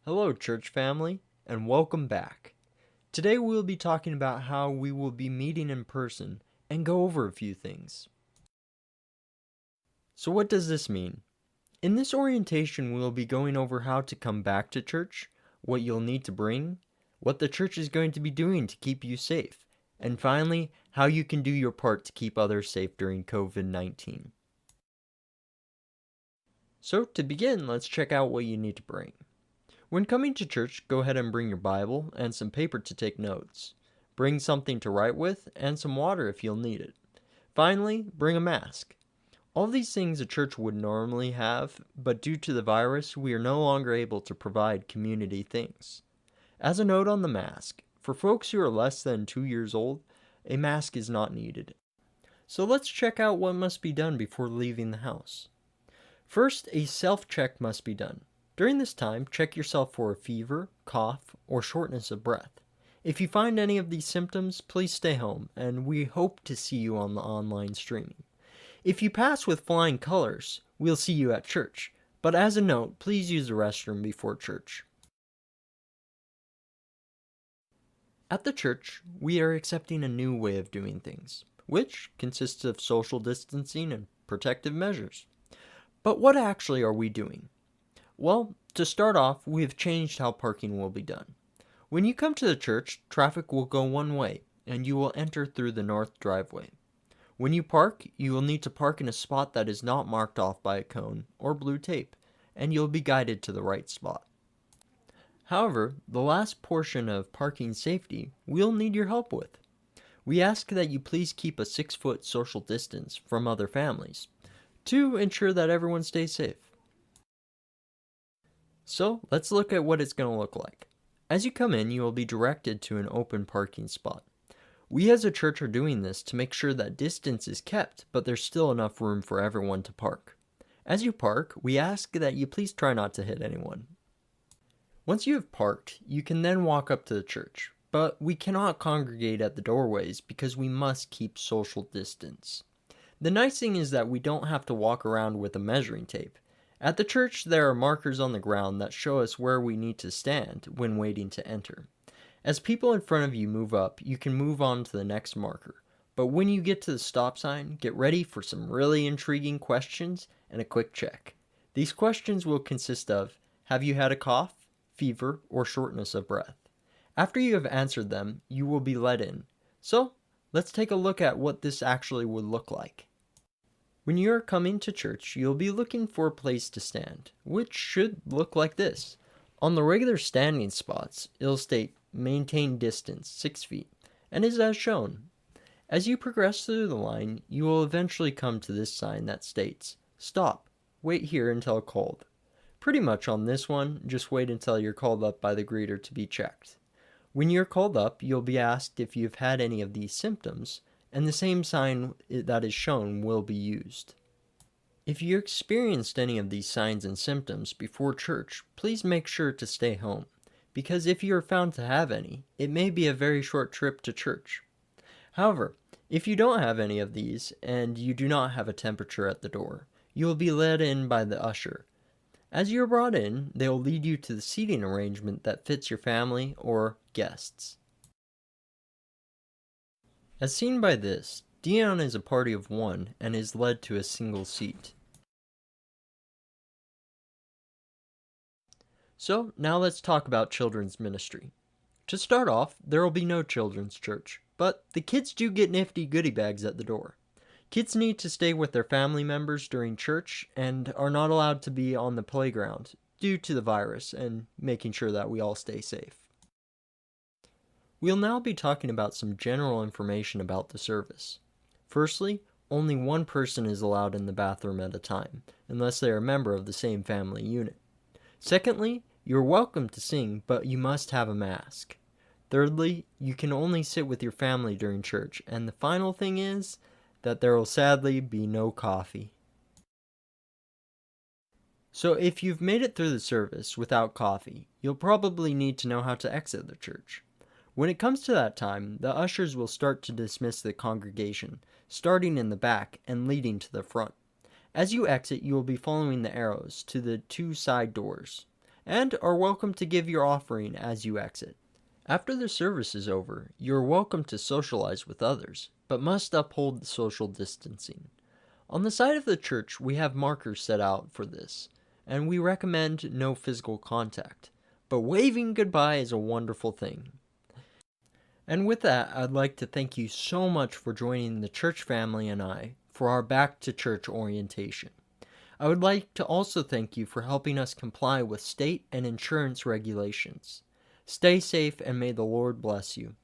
Hello, church family, and welcome back. Today we will be talking about how we will be meeting in person and go over a few things. So, what does this mean? In this orientation, we will be going over how to come back to church, what you'll need to bring, what the church is going to be doing to keep you safe, and finally, how you can do your part to keep others safe during COVID-19. So, to begin, let's check out what you need to bring. When coming to church, go ahead and bring your Bible and some paper to take notes. Bring something to write with and some water if you'll need it. Finally, bring a mask. All these things a church would normally have, but due to the virus, we are no longer able to provide community things. As a note on the mask, for folks who are less than 2 years old, a mask is not needed. So let's check out what must be done before leaving the house. First, a self-check must be done. During this time, check yourself for a fever, cough, or shortness of breath. If you find any of these symptoms, please stay home, and we hope to see you on the online streaming. If you pass with flying colors, we'll see you at church, but as a note, please use the restroom before church. At the church, we are accepting a new way of doing things, which consists of social distancing and protective measures. But what actually are we doing? Well, to start off, we have changed how parking will be done. When you come to the church, traffic will go one way, and you will enter through the north driveway. When you park, you will need to park in a spot that is not marked off by a cone or blue tape, and you'll be guided to the right spot. However, the last portion of parking safety we'll need your help with. We ask that you please keep a 6-foot social distance from other families to ensure that everyone stays safe. So let's look at what it's going to look like. As you come in, you will be directed to an open parking spot. We as a church are doing this to make sure that distance is kept, but there's still enough room for everyone to park. As you park, we ask that you please try not to hit anyone. Once you have parked, you can then walk up to the church, but we cannot congregate at the doorways because we must keep social distance. The nice thing is that we don't have to walk around with a measuring tape. At the church, there are markers on the ground that show us where we need to stand when waiting to enter. As people in front of you move up, you can move on to the next marker. But when you get to the stop sign, get ready for some really intriguing questions and a quick check. These questions will consist of, have you had a cough, fever, or shortness of breath? After you have answered them, you will be let in. So, let's take a look at what this actually would look like. When you are coming to church, you'll be looking for a place to stand, which should look like this. On the regular standing spots, it'll state maintain distance 6 feet, and is as shown. As you progress through the line, you will eventually come to this sign that states, stop, wait here until called. Pretty much on this one, just wait until you're called up by the greeter to be checked. When you're called up, you'll be asked if you've had any of these symptoms, and the same sign that is shown will be used. If you experienced any of these signs and symptoms before church, please make sure to stay home, because if you are found to have any, it may be a very short trip to church. However, if you don't have any of these and you do not have a temperature at the door, you will be led in by the usher. As you are brought in, they will lead you to the seating arrangement that fits your family or guests. As seen by this, Dion is a party of one and is led to a single seat. So now let's talk about children's ministry. To start off, there will be no children's church, but the kids do get nifty goodie bags at the door. Kids need to stay with their family members during church and are not allowed to be on the playground due to the virus and making sure that we all stay safe. We'll now be talking about some general information about the service. Firstly, only one person is allowed in the bathroom at a time, unless they are a member of the same family unit. Secondly, you're welcome to sing, but you must have a mask. Thirdly, you can only sit with your family during church, and the final thing is that there will sadly be no coffee. So if you've made it through the service without coffee, you'll probably need to know how to exit the church. When it comes to that time, the ushers will start to dismiss the congregation, starting in the back and leading to the front. As you exit, you will be following the arrows to the 2 side doors. and are welcome to give your offering as you exit. After the service is over, you are welcome to socialize with others, but must uphold social distancing. On the side of the church, we have markers set out for this, and we recommend no physical contact. But waving goodbye is a wonderful thing. And with that, I'd like to thank you so much for joining the church family and I for our Back to Church orientation. I would like to also thank you for helping us comply with state and insurance regulations. Stay safe and may the Lord bless you.